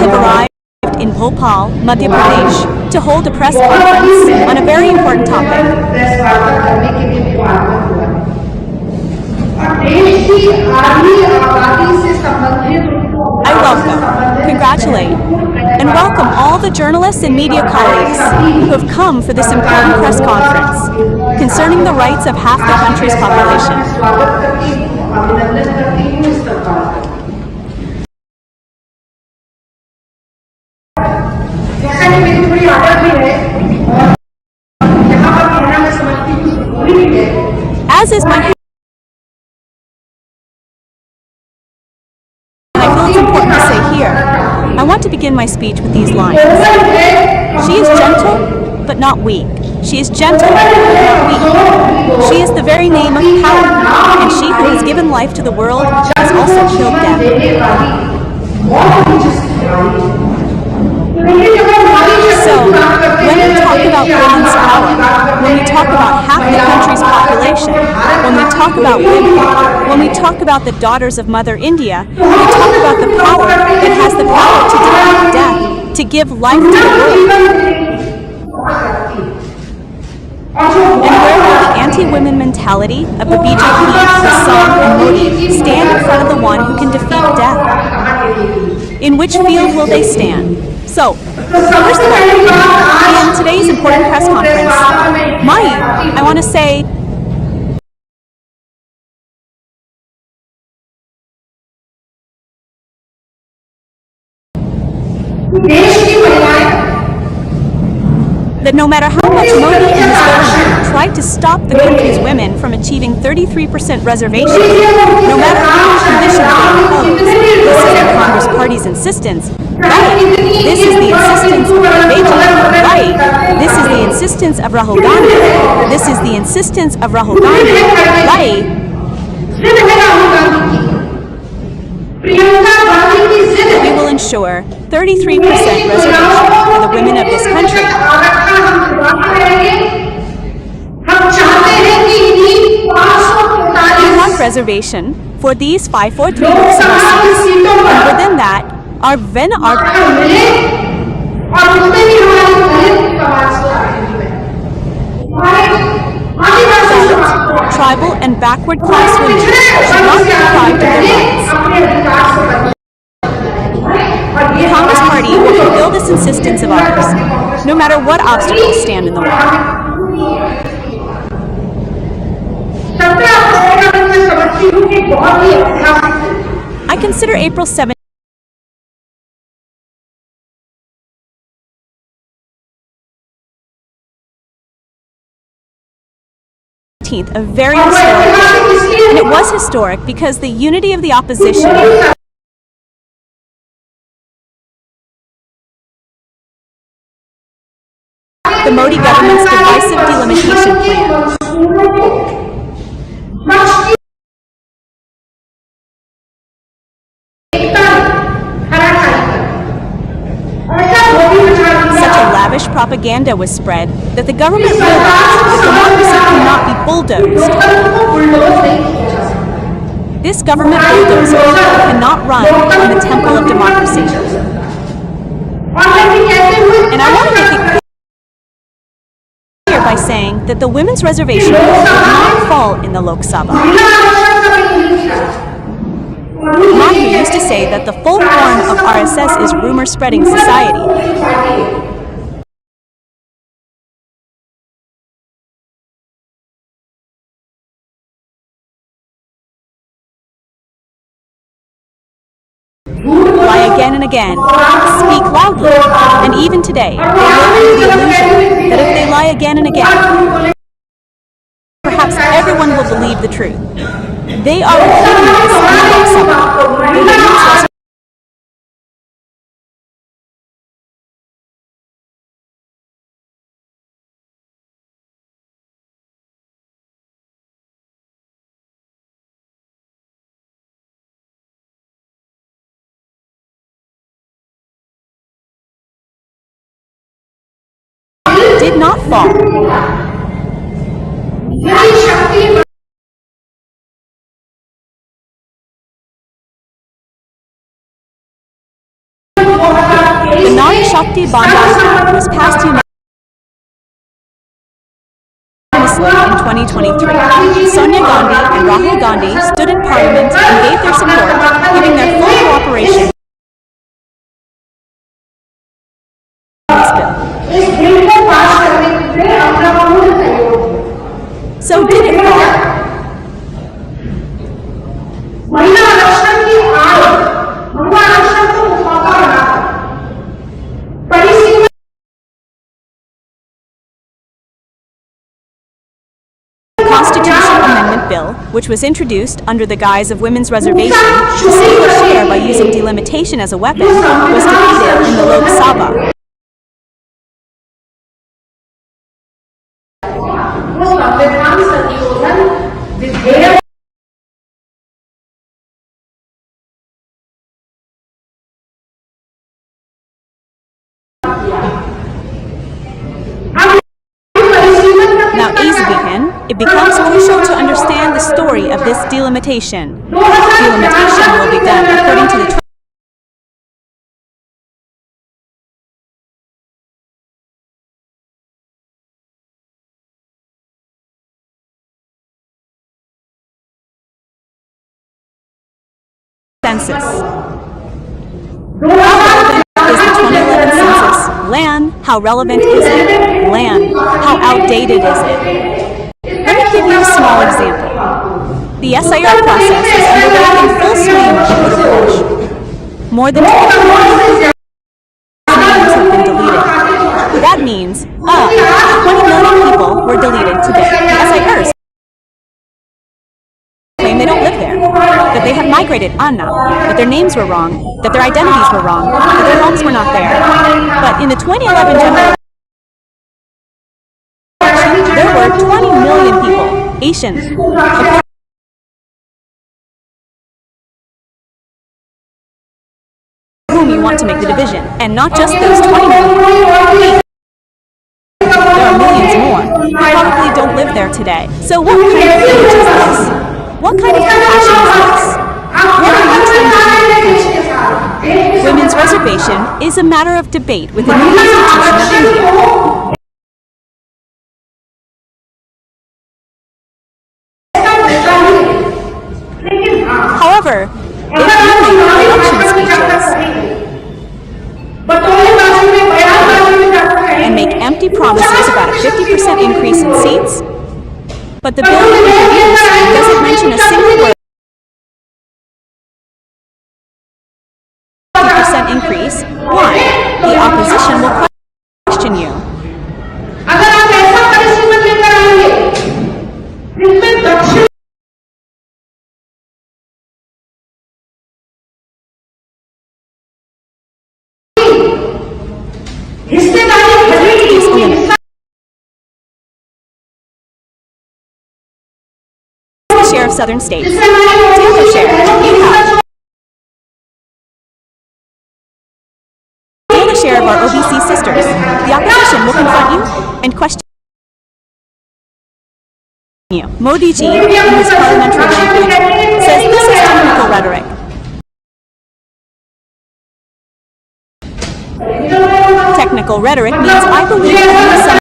have arrived in Bhopal, Madhya Pradesh, to hold a press conference on a very important topic. I welcome, congratulate, and welcome all the journalists and media colleagues who have come for this important press conference concerning the rights of half the country's population. As is my it's important to say here, I want to begin my speech with these lines. She is gentle, but not weak. She is gentle, but not weak. She is the very name of power, and she who has given life to the world has also killed death. So, when we talk about women's power, when we talk about half the country's population, when we talk about women, when we talk about the daughters of Mother India, we talk about the power that has the power to defeat death, to give life to the world. And where will the anti-women mentality of the BJP, Hassan, and Modi stand in front of the one who can defeat death? In which field will they stand? So, first of all, in today's important press conference, I want to say that no matter how much Modi and his government tried to stop the country's women from achieving 33% reservation, no matter how much conditions they imposed, this is the Congress Party's insistence. Right. This is the insistence of Ragini. Right. This is the insistence of Rahul Gandhi. This is the insistence of Rahul Gandhi. Right. We will ensure 33% reservation for the women of this country. We want reservation for these 543 seats, and within that, our tribal and backward class women should not be deprived of their rights. The Congress Party will fulfill this insistence of ours, no matter what obstacles stand in the way. I consider April 7th a very historic day, and it was historic because the unity of the opposition the Modi government's divisive delimitation plan. Such a lavish propaganda was spread that the government realized that democracy cannot be bulldozed. This government bulldozer cannot run on the temple of democracy. And I want to make it clear by saying that the women's reservation did not fall in the Lok Sabha. Mahi used to say that the full form of RSS is rumor-spreading society. Lie again and again, speak loudly, and even today, they live under the illusion that if they lie again and again, perhaps everyone will believe the truth. They are repeating this in the Lok Sabha. Did not fall. Nari Shakti Bandhan was passed unanimously in 2023. Sonia Gandhi and Rahul Gandhi stood in Parliament and gave their support, giving their full cooperation to this bill. So did it fall? Constitutional Amendment Bill, which was introduced under the guise of women's reservation to steal a share by using delimitation as a weapon, was defeated in the Lok Sabha. Now, it becomes crucial to understand the story of this delimitation. Delimitation will be done according to the census. How relevant is the 2011 census? Land. How relevant is it? Land. How outdated is it? Let me give you a small example. The SIR process is underway in full swing in Uttar Pradesh. More than 20 million names have been deleted. That means 20 million people were deleted today. SIRs claim they don't live there, that they have migrated, that their names were wrong, that their identities were wrong, that their homes were not there. But in the 2011 general election, there were 20 million people, Asians, whom you want to make the division, and not just those 20 million. There are millions more who probably don't live there today. So what kind of age is this? What kind of compassion is this? What are you trying to do? Women's reservation is a matter of debate within the Constitution of India. However, if you make election speeches and make empty promises about a 50% increase in seats, but the bill introduced doesn't mention a single word. 50% increase? Why? The opposition will question you. Share of southern states. The other share, you have. The other share of our OBC sisters. The opposition will confront you and question you. Modi ji, in his parliamentary language, says this is technical rhetoric. Technical rhetoric means I believe that some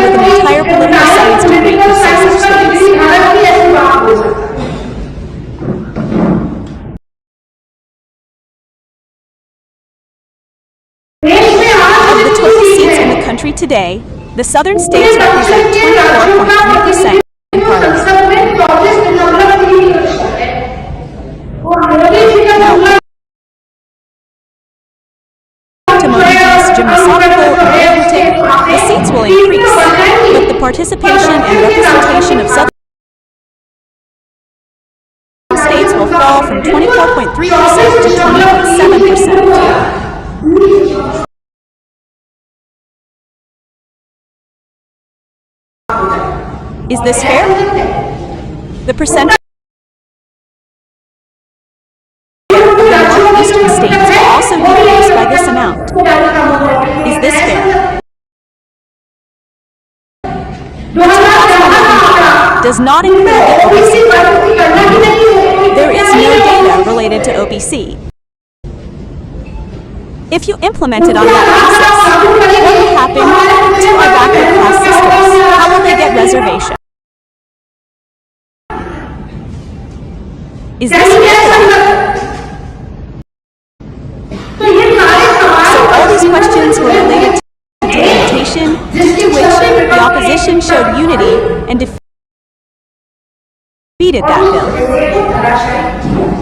with an entire political science degree who says such things. Of the total seats in the country today, the southern states represent 24.3% in parliament. To Modi's gymnosophical arithmetic, the seats will increase, but the participation and representation of southern states will fall from 24.3% to 20.7%. Is this fair? The percentage of the northeastern states will also decrease by this amount. Is this fair? The 2011 does not include the OBC category. there is no data related to OBC. If you implement it on that basis, what will happen to our backward class sisters? How will they get reservation? Is this fair? So all these questions were related to delimitation, to which the opposition showed unity and defeated that bill.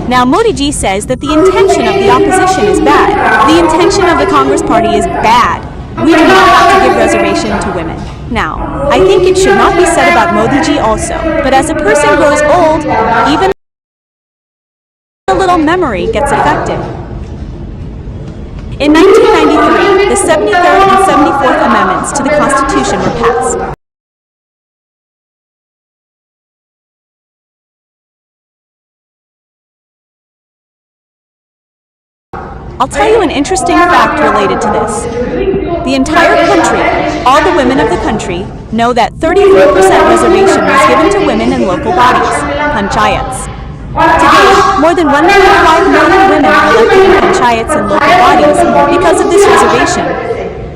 Now Modi ji says that the intention of the opposition is bad. The intention of the Congress party is bad. We do not have to give reservation to women. Now, I think it should not be said about Modi ji also, but as a person grows old, even a little memory gets affected. In 1993, the 73rd and 74th Amendments to the Constitution were passed. I'll tell you an interesting fact related to this. The entire country, all the women of the country, know that 33% reservation was given to women in local bodies, panchayats. Today, more than 1.5 million women are elected in panchayats and local bodies because of this reservation.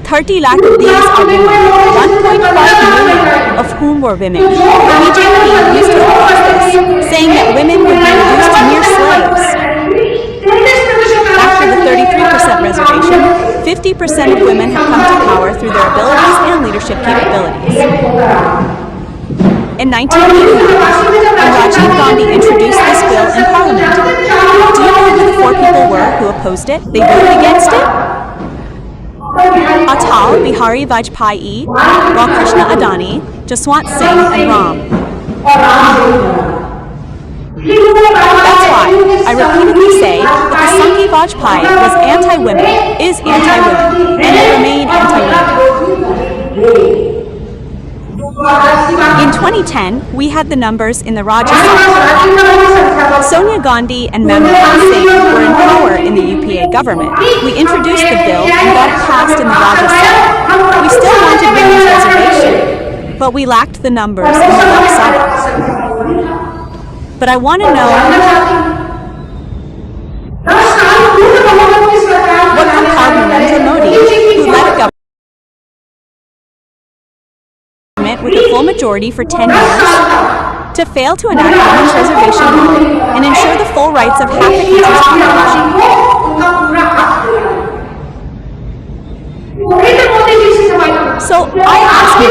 30 lakh of these are women, 1.5 million of whom were women. The BJP used to oppose this, saying that women would be reduced to mere slaves. After the 33% reservation, 50% of women have come to power through their abilities and leadership capabilities. In 1989, when Rahul Gandhi introduced this bill in Parliament, do you know who the 4 people were who opposed it? They voted against it? Atal Bihari Vajpayee, Krishna Adani, Jaswant Singh, and Ram. That's why I repeatedly say that the Sanki Vajpayee was anti-women, is anti-women, and will remain anti-women. In 2010, we had the numbers in the Rajya Sabha. Sonia Gandhi and Manmohan Singh were in power in the UPA government. We introduced the bill and got it passed in the Rajya Sabha. We still wanted women's reservation, but we lacked the numbers in the Lok Sabha. But I want to know what compelled Narendra Modi, who led a government with a full majority for 10 years, to fail to enact women's reservation law and ensure the full rights of half the country's population. So I ask you,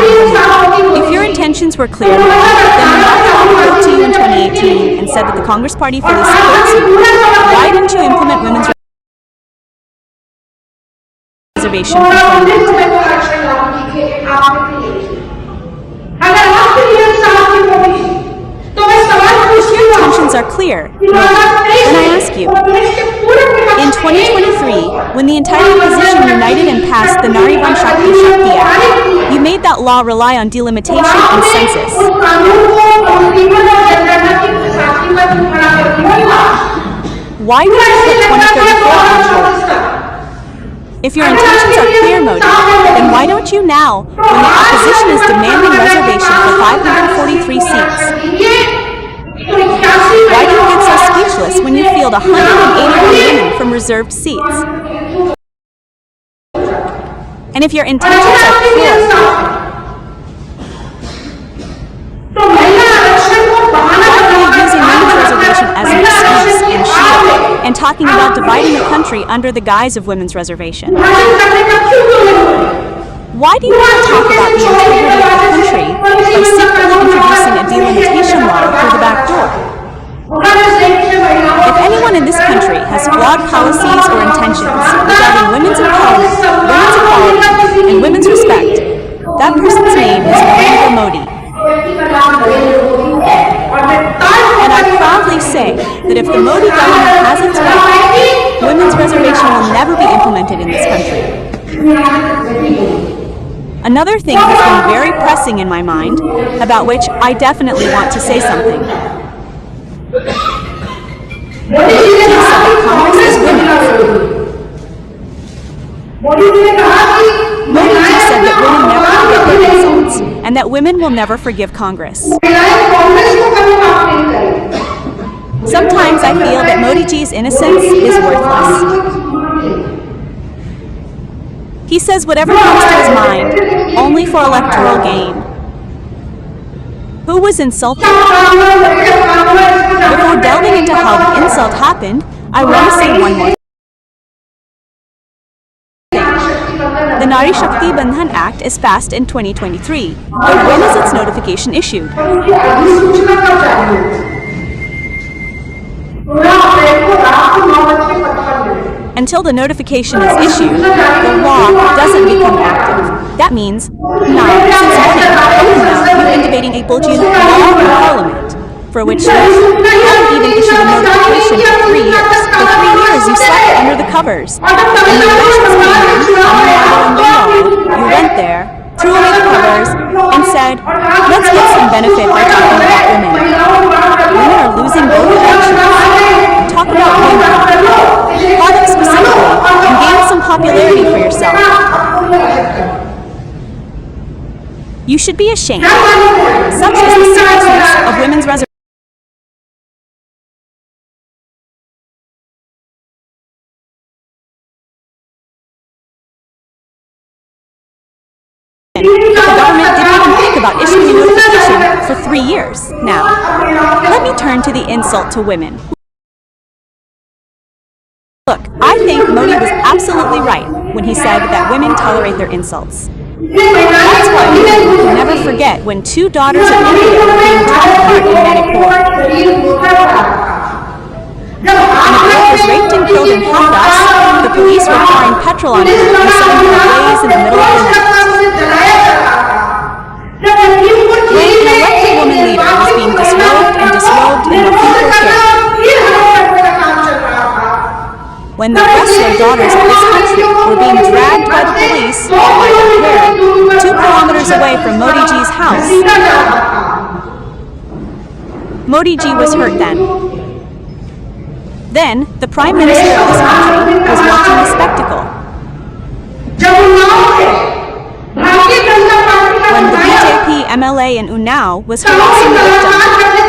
if your intentions were clear, then Rahul wrote to you in 2018 and said that the Congress Party fully supports you. Why didn't you implement women's reservation for 2019? If your intentions are clear, then I ask you, in 2023, when the entire opposition united and passed the Nari Vanshakti Shakti Act, you made that law rely on delimitation and census. Why did you put 2034 on hold? If your intentions are clear, Modi, then why don't you now, when the opposition is demanding reservation for 543 seats? Why do you get so speechless when you field 181 women from reserved seats? And if your intentions are clear, why are you using women's reservation as an excuse and shield and talking about dividing the country under the guise of women's reservation? Why do you want to talk about the integrity of the country by secretly introducing a delimitation law through the back door? If anyone in this country has flawed policies or intentions regarding women's empowerment, women's equality, and women's respect, that person's name is Narendra Modi. And I proudly say that if the Modi government has its way, women's reservation will never be implemented in this country. Another thing has been very pressing in my mind, about which I definitely want to say something. Modi said that Congress is women's. Modi said that women never forget their insults, and that women will never forgive Congress. Sometimes I Modi ji's innocence is worthless. He says whatever comes to his mind, only for electoral gain. Who was insulted? Before delving into how the insult happened, I want to say one more thing. The Nari Shakti Bandhan Act is passed in 2023, but when is its notification issued? Until the notification is issued, the law doesn't become active. That means, now, since morning, you've been debating a Bulgian law in Parliament, for which you haven't even issued a notification for 3 years. For 3 years, you slept under the covers. And the elections came in, you went there, threw away the covers, and said, let's get some benefit by talking about women. Women are losing both elections. Talk about women. Call them specifically, and gain some popularity for yourself. You should be ashamed. Such is the seriousness of women's reservation. The government didn't even think about issuing a notification for 3 years. Now, let me turn to the insult to women. Look, I think Modi was absolutely right when he said that women tolerate their insults. That's why we can never forget when 2 daughters of India were being torn apart in Manipur. When a girl was raped and killed in Hathras, the police were pouring petrol on her and setting her ablaze in the middle of the night. When an elected woman leader was being disrobed and disrobed in Lakhimpur Kheri. When the wrestler daughters of this country were being dragged by the police by their hair 2 kilometers away from Modi ji's house. Modi ji was hurt then. Then, the Prime Minister of this country was watching the spectacle. When the BJP MLA in Unnao was harassing the victim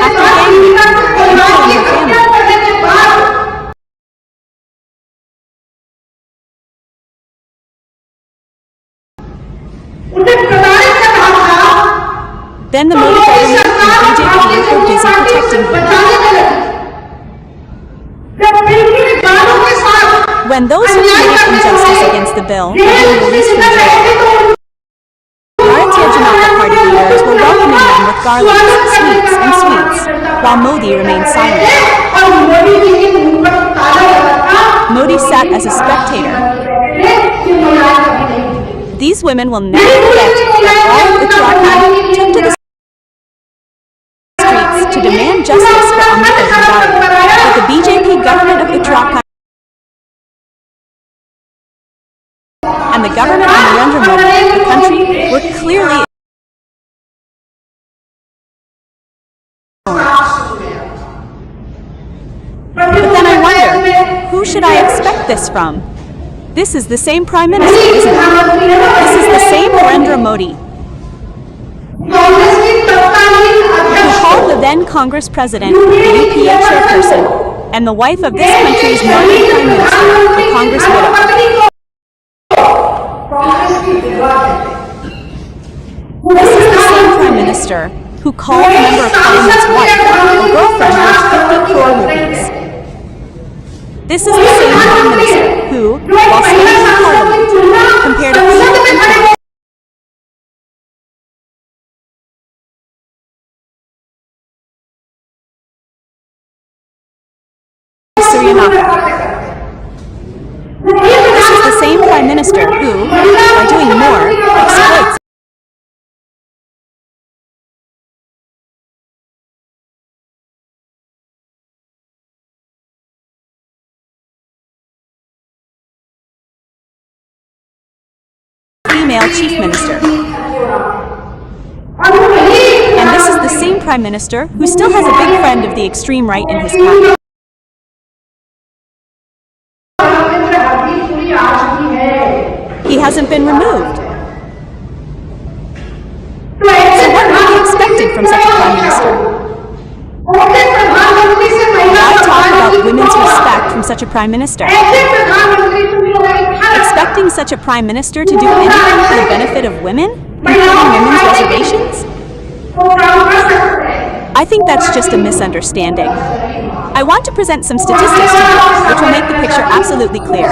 after gang raping her and killing her family. Then the Modi government and BJP were busy protecting him. When those who committed injustice against the bill were being released from jail, Bharatiya Janata Party leaders were welcoming them with garlands, sweets, and sweets, while Modi remained silent. Modi sat as a spectator. These women will never forget that all of Uttarakhand took to the streets to demand justice for Amrita Bhandari, but the BJP government of Uttarakhand and the government of Narendra Modi, the country, were clearly But then I wonder, who should I expect this from? This is the same Prime Minister, isn't it? This is the same Narendra Modi, who called the then Congress President, the UPA chairperson, and the wife of this country's Mormon Prime Minister, the Congress widow. This is the same Prime Minister who called a member of Parliament's wife a girlfriend worth 50 crore rupees. This is the same Prime Minister who, while speaking in Parliament, compared a female This is the same Prime Minister who, by doing more, exploits female Chief Minister. And this is the same Prime Minister who still has a big friend of the extreme right in his cabinet. He hasn't been removed. So what really expected from such a Prime Minister? Why talk about women's respect? from such a prime minister. Expecting such a prime minister to do anything for the benefit of women, including women's reservations? I think that's just a misunderstanding. I want to present some statistics to you, which will make the picture absolutely clear.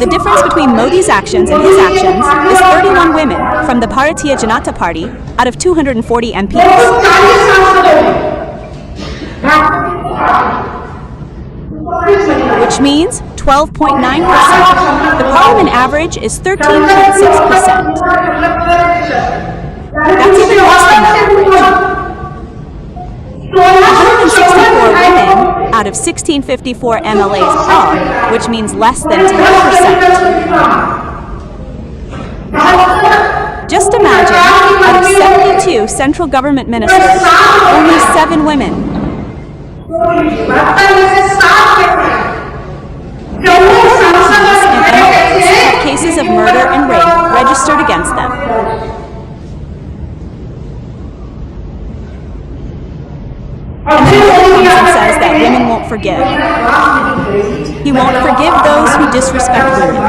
The difference between Modi's actions and his actions is 31 women from the Bharatiya Janata Party out of 240 MPs. Which means 12.9%. The parliament average is 13.6%. That's even less than that average. 164 women out of 1654 MLAs are, which means less than 10%. Just imagine, out of 72 central government ministers, only 7 women. MPs and MLAs have cases of murder and rape registered against them. And then he comes and says that women won't forgive. He won't forgive those who disrespect women.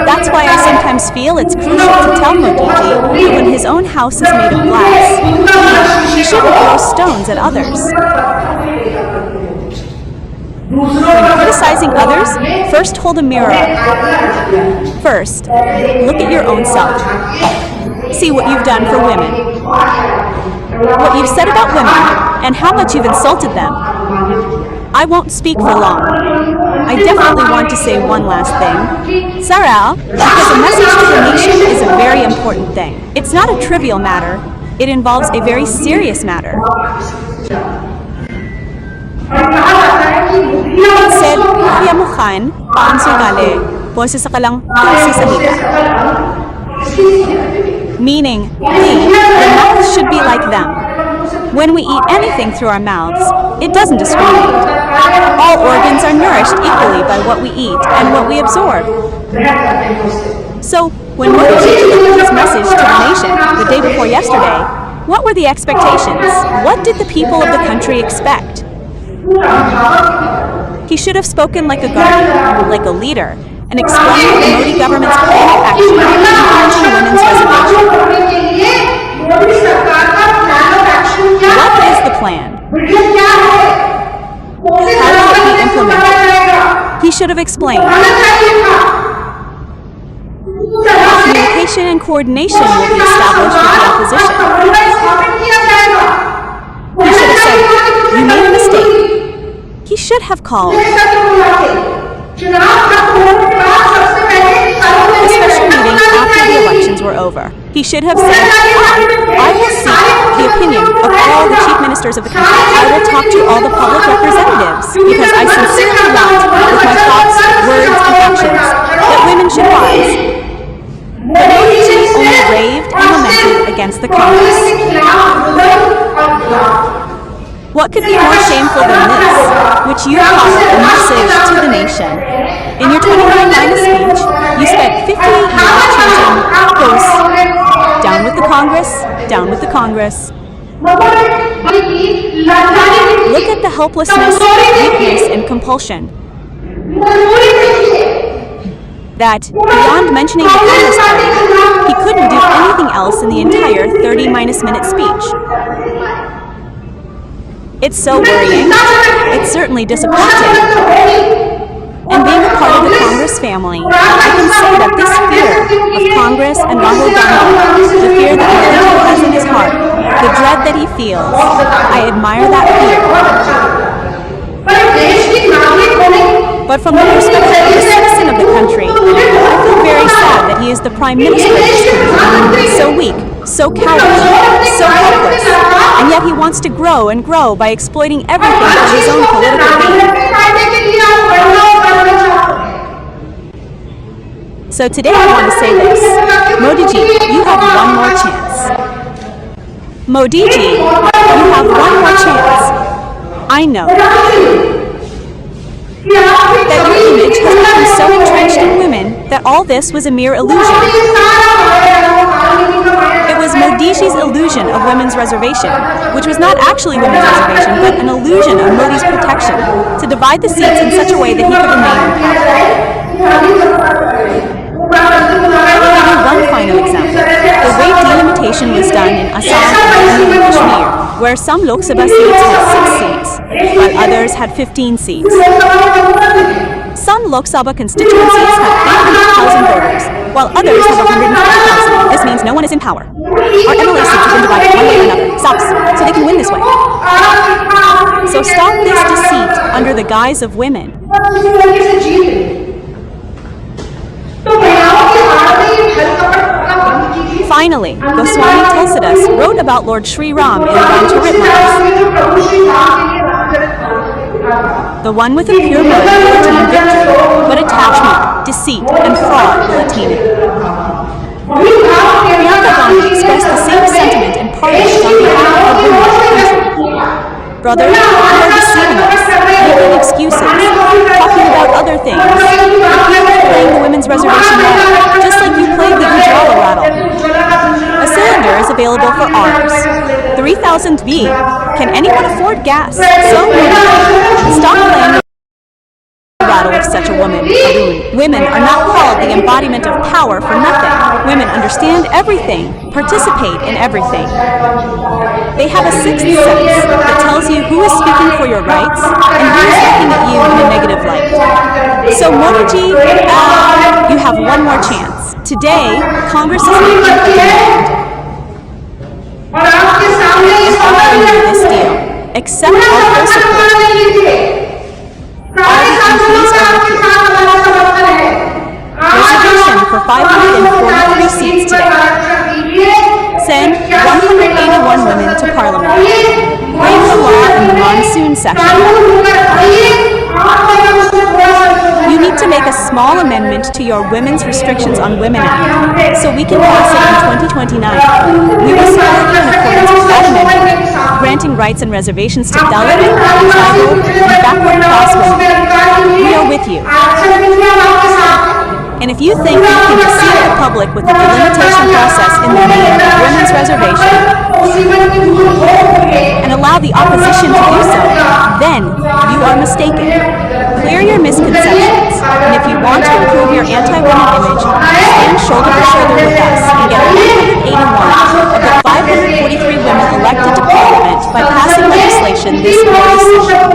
That's why I sometimes feel it's crucial to tell Modi that when his own house is made of glass, he shouldn't throw stones at others. When criticizing others, first hold a mirror up. First, look at your own self. See what you've done for women. What you've said about women, and how much you've insulted them. I won't speak for long. I definitely want to say one last thing. Sarah, because a message to the nation is a very important thing. It's not a trivial matter. It involves a very serious matter. It said, "Kaya mukhaan, pansugale, boses sa kalang tulsi sa hita." Meaning, the mouth should be like them. When we eat anything through our mouths, it doesn't discriminate. All organs are nourished equally by what we eat and what we absorb. So, when Modi delivered his message to the nation the day before yesterday, what were the expectations? What did the people of the country expect? He should have spoken like a guardian, like a leader, and explained the Modi government's plan of action in encouraging women's reservation. What is the plan? How will it be implemented? He should have explained. Communication and coordination will be established with the opposition. He should have said, "You made a mistake." He should have called a special meeting after the elections were over. He should have said, I will seek the opinion of all the chief ministers of the country. I will talk to all the public representatives because I sincerely want, with my thoughts, words, and actions, that women should rise. But Modi only raved and lamented against the Congress. What could be more shameful than this, which you call a message to the nation? In your 2029 speech, you spent 58 years chanting posts, down with the Congress, down with the Congress. Look at the helplessness, weakness, and compulsion. That, beyond mentioning the Congress party, he couldn't do anything else in the entire 30-minute speech. It's so worrying. It's certainly disappointing. And being a part of the Congress family, I can say that this fear of Congress and Rahul Gandhi, the fear that he has in his heart, the dread that he feels, I admire that fear. But from the perspective of a citizen of the country, I feel very sad that he is the Prime Minister of this country, so weak, so cowardly, so helpless, and yet he wants to grow and grow by exploiting everything for his own political gain. So today I want to say this. Modi ji, you have one more chance. Modi ji, you have one more chance. I know that your image has become so entrenched in women that all this was a mere illusion. It was Modi's illusion of women's reservation, which was not actually women's reservation, but an illusion of Modi's protection, to divide the seats in such a way that he could remain in power. One final example. The way delimitation was done in Assam and Kashmir, where some Lok Sabha seats had 6 seats, while others had 15 seats. Some Lok Sabha constituencies have 800,000 voters, while others have 150,000. This means no one is in power. Our MLA seats have been divided one way or another, stops, so they can win this way. So stop this deceit under the guise of women. Finally, Goswami Tulsidas wrote about Lord Sri Ram in the Ramcharitmanas. The one with a pure mind will attain victory, but attachment, deceit, and fraud will attain it. Priyanka Gandhi expressed the same sentiment in Parliament on behalf of women of the country. Brothers, you are deceiving us, making excuses, talking about other things. You're playing the women's reservation rattle, just like you played the Ujjwala rattle. A cylinder is available for arms. 3000B. Can anyone afford gas? So stop playing the rattle of such a woman, Arun. Women are not called the embodiment of power for nothing. Women understand everything, participate in everything. They have a sixth sense that tells you who is speaking for your rights and who is looking at you in a negative light. So Modi, you have one more chance. Today, Congress is making a demand and offering you this deal. Accept our full support. All the MPs are with you. Reservation for 543 seats today. Send 181 women to Parliament. Bring the law in the monsoon session. You need to make a small amendment to your Women's Restrictions on Women Act, so we can pass it in 2029. We will support you in accordance with that amendment, granting rights and reservations to Dalit, tribal, and backward class women. We are with you. And if you think you can deceive the public with the delimitation process in the name of women's reservation and allow the opposition to do so, then you are mistaken. Clear your misconceptions, and if you want to improve your anti-women image, stand shoulder to shoulder with us and get 181 of the 543 women elected to Parliament by passing legislation this very session.